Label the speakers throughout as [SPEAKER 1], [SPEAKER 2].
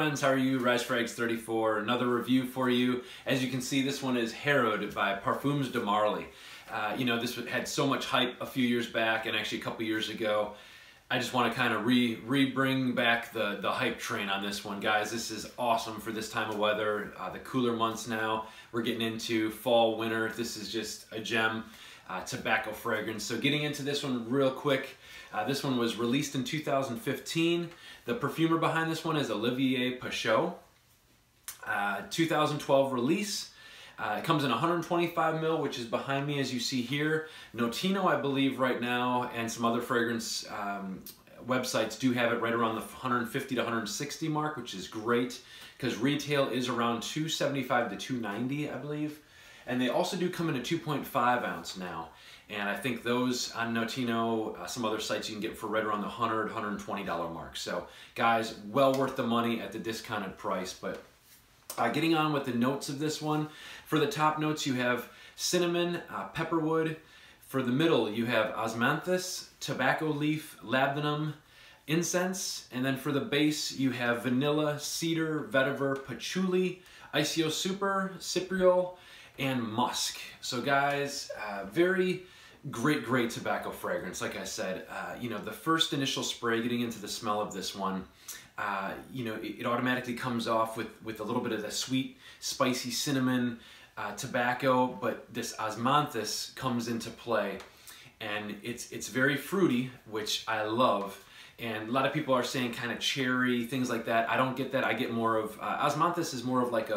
[SPEAKER 1] friends, how are you? RiseFrags34, another review for you. As you can see, this one is Harrowed by Parfums de Marly. This had so much hype a few years back and actually a couple years ago. I just want to kind of bring back the hype train on this one. Guys, this is awesome for this time of weather, the cooler months now. We're getting into fall, winter. This is just a gem tobacco fragrance. So getting into this one real quick. This one was released in 2015. The perfumer behind this one is Olivier Pachot. 2012 release. It comes in 125 ml, which is behind me as you see here. Notino, I believe right now, and some other fragrance websites do have it right around the 150 to 160 mark, which is great because retail is around 275 to 290, I believe. And they also do come in a 2.5 ounce now. And I think those on Notino, some other sites you can get for right around the $100, $120 mark. So guys, well worth the money at the discounted price. But getting on with the notes of this one, for the top notes you have cinnamon, pepperwood. For the middle you have osmanthus, tobacco leaf, labdanum, incense. And then for the base you have vanilla, cedar, vetiver, patchouli, ICO super, cypriol, and musk. So guys, very great tobacco fragrance. Like I said, the first initial spray, getting into the smell of this one, it automatically comes off with a little bit of the sweet, spicy cinnamon tobacco, but this osmanthus comes into play, and it's very fruity, which I love. And a lot of people are saying kind of cherry, things like that. I don't get that. I get more of, osmanthus is more of like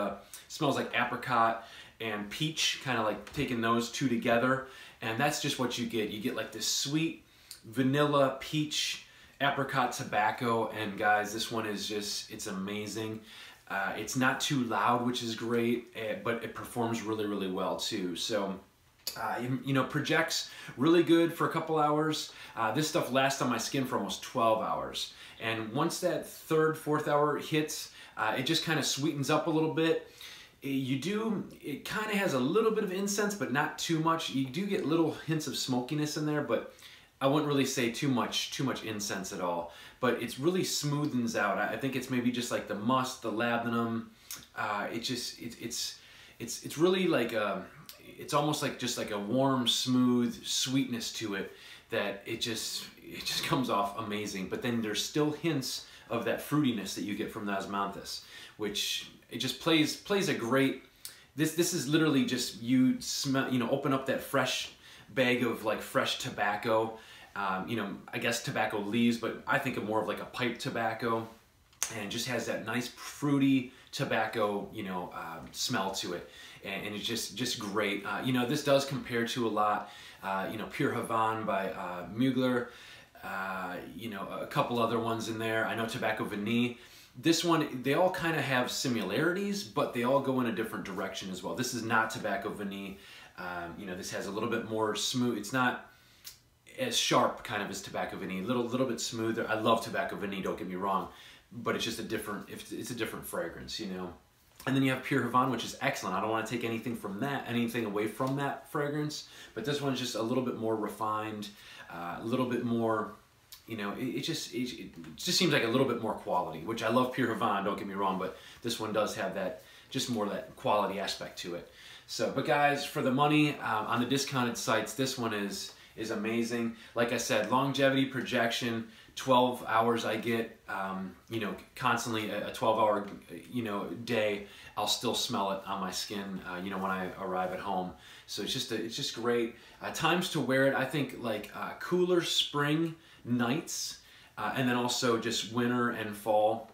[SPEAKER 1] smells like apricot and peach, kind of like taking those two together. And that's just what you get. You get like this sweet vanilla, peach, apricot tobacco. And guys, this one is just, it's amazing. It's not too loud, which is great, but it performs really well too. So, projects really good for a couple hours. This stuff lasts on my skin for almost 12 hours. And once that third, fourth hour hits, it just kind of sweetens up a little bit. It kind of has a little bit of incense, but not too much. You do get little hints of smokiness in there, but I wouldn't really say too much incense at all. But it's really smoothens out. I think it's maybe just like the musk, the labdanum. It's really like it's almost like just like a warm, smooth sweetness to it that it just comes off amazing. But then there's still hints of that fruitiness that you get from the osmanthus, which it just plays a great. This is literally just you smell, open up that fresh bag of like fresh tobacco. I guess tobacco leaves, but I think of more of like a pipe tobacco, and it just has that nice fruity tobacco, smell to it, and it's just great. This does compare to a lot, Pure Havane by Mugler, a couple other ones in there. I know Tobacco Vanille. This one, they all kind of have similarities, but they all go in a different direction as well. This is not Tobacco Vanille. This has a little bit more smooth. It's not as sharp kind of as Tobacco Vanille. Little bit smoother. I love Tobacco Vanille, don't get me wrong, but it's just it's a different fragrance, And then you have Pure Havane, which is excellent. I don't want to take anything away from that fragrance, but this one's just a little bit more refined, a little bit more. It just seems like a little bit more quality, which I love Pure Havane, don't get me wrong, but this one does have that, just more of that quality aspect to it. So, but guys, for the money, on the discounted sites, this one is amazing. Like I said, longevity, projection, 12 hours I get, constantly a 12-hour, day, I'll still smell it on my skin, when I arrive at home. So it's just great. Times to wear it, I think like cooler spring nights, and then also just winter and fall.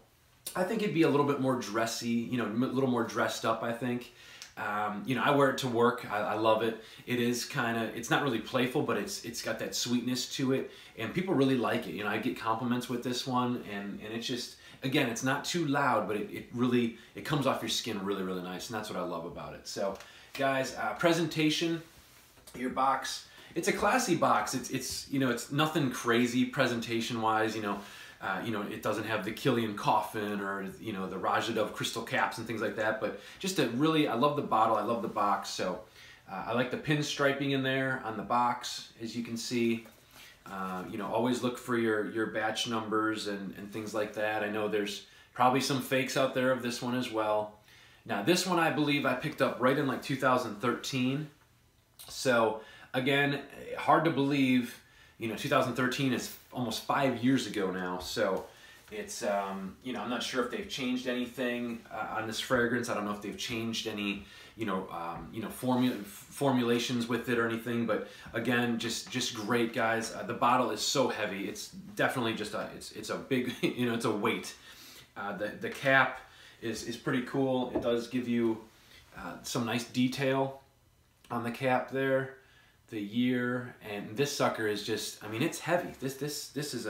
[SPEAKER 1] I think it'd be a little bit more dressy, a little more dressed up, I think. I wear it to work. I love it. It is it's not really playful, but it's got that sweetness to it, and people really like it. I get compliments with this one, and it's just, again, it's not too loud, but it comes off your skin really nice, and that's what I love about it. So guys, presentation, your box, it's a classy box. It's nothing crazy presentation wise, it doesn't have the Killian coffin or, the Rajadov crystal caps and things like that, but just I love the bottle, I love the box. So I like the pinstriping in there on the box, as you can see. Always look for your batch numbers and things like that. I know there's Probably some fakes out there of this one as well. Now this one I believe I picked up right in like 2013. So again, hard to believe, you know, 2013 is almost 5 years ago now. So it's, you know, I'm not sure if they've changed anything on this fragrance. I don't know if they've changed any, formulations with it or anything. But again, just great, guys. The bottle is so heavy. It's definitely just it's a big, you know, it's a weight. The cap is pretty cool. It does give you some nice detail on the cap there, the year, and this sucker is just, I mean, it's heavy. This is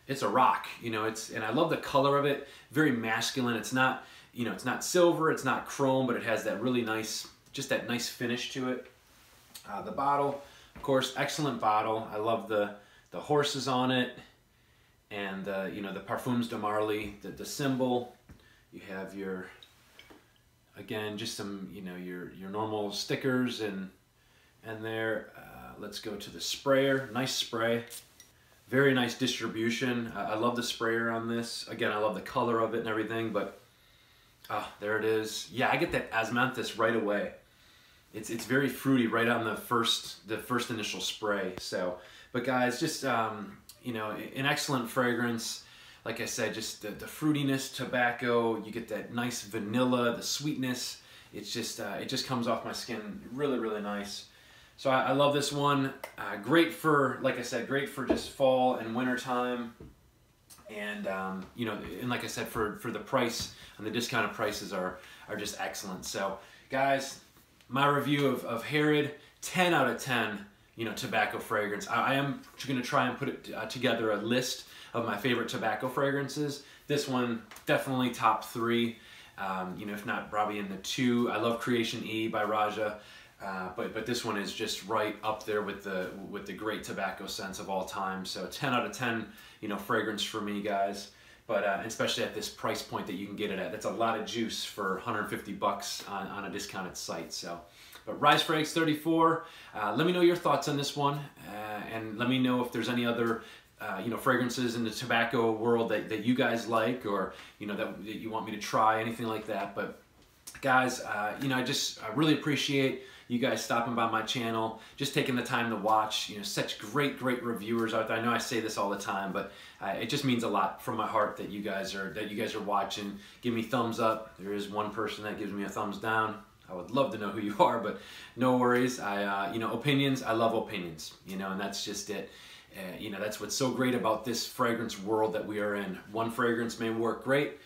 [SPEAKER 1] it's a rock, you know. And I love the color of it. Very masculine. It's not, you know, it's not silver, it's not chrome, but it has that really nice, just that nice finish to it. The bottle, of course, excellent bottle. I love the horses on it, and you know, the Parfums de Marly, the symbol. You have your, again, just some, you know, your normal stickers and there. Let's go to the sprayer. Nice spray. Very nice distribution. I love the sprayer on this. Again, I love the color of it and everything, but there it is. Yeah, I get that osmanthus right away. It's very fruity right on the first initial spray. So, but guys, just you know, an excellent fragrance. Like I said, just the fruitiness, tobacco. You get that nice vanilla, the sweetness. It's just it just comes off my skin really, really nice. So I love this one. Great for, like I said, great for just fall and winter time. And you know, and like I said, for the price, and the discounted prices are just excellent. So guys, my review of Herod, 10 out of 10, you know, tobacco fragrance. I am going to try and put it together a list of my favorite tobacco fragrances. This one definitely top 3, you know, if not probably in the 2. I love Creation E by Raja. But this one is just right up there with the great tobacco scents of all time. So 10 out of 10, you know, fragrance for me, guys. But especially at this price point that you can get it at, that's a lot of juice for 150 bucks on a discounted site. So, but Rise Frags 34. Let me know your thoughts on this one, and let me know if there's any other you know, fragrances in the tobacco world that you guys like, or you know, that you want me to try, anything like that. But guys, you know, I really appreciate you guys stopping by my channel, just taking the time to watch. You know, such great reviewers out there. I know I say this all the time, but it just means a lot from my heart that you guys are watching. Give me thumbs up. There is one person that gives me a thumbs down. I would love to know who you are, but no worries. You know, opinions. I love opinions. You know, and that's just it. You know, that's what's so great about this fragrance world that we are in. One fragrance may work great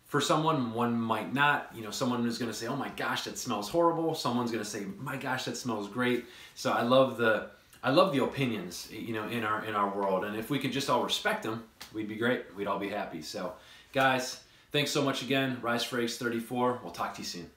[SPEAKER 1] for someone, one might not. You know, someone is going to say, "Oh my gosh, that smells horrible." Someone's going to say, "My gosh, that smells great." So I love the opinions, you know, in our world. And if we could just all respect them, we'd be great. We'd all be happy. So, guys, thanks so much again. Rise Frags 34. We'll talk to you soon.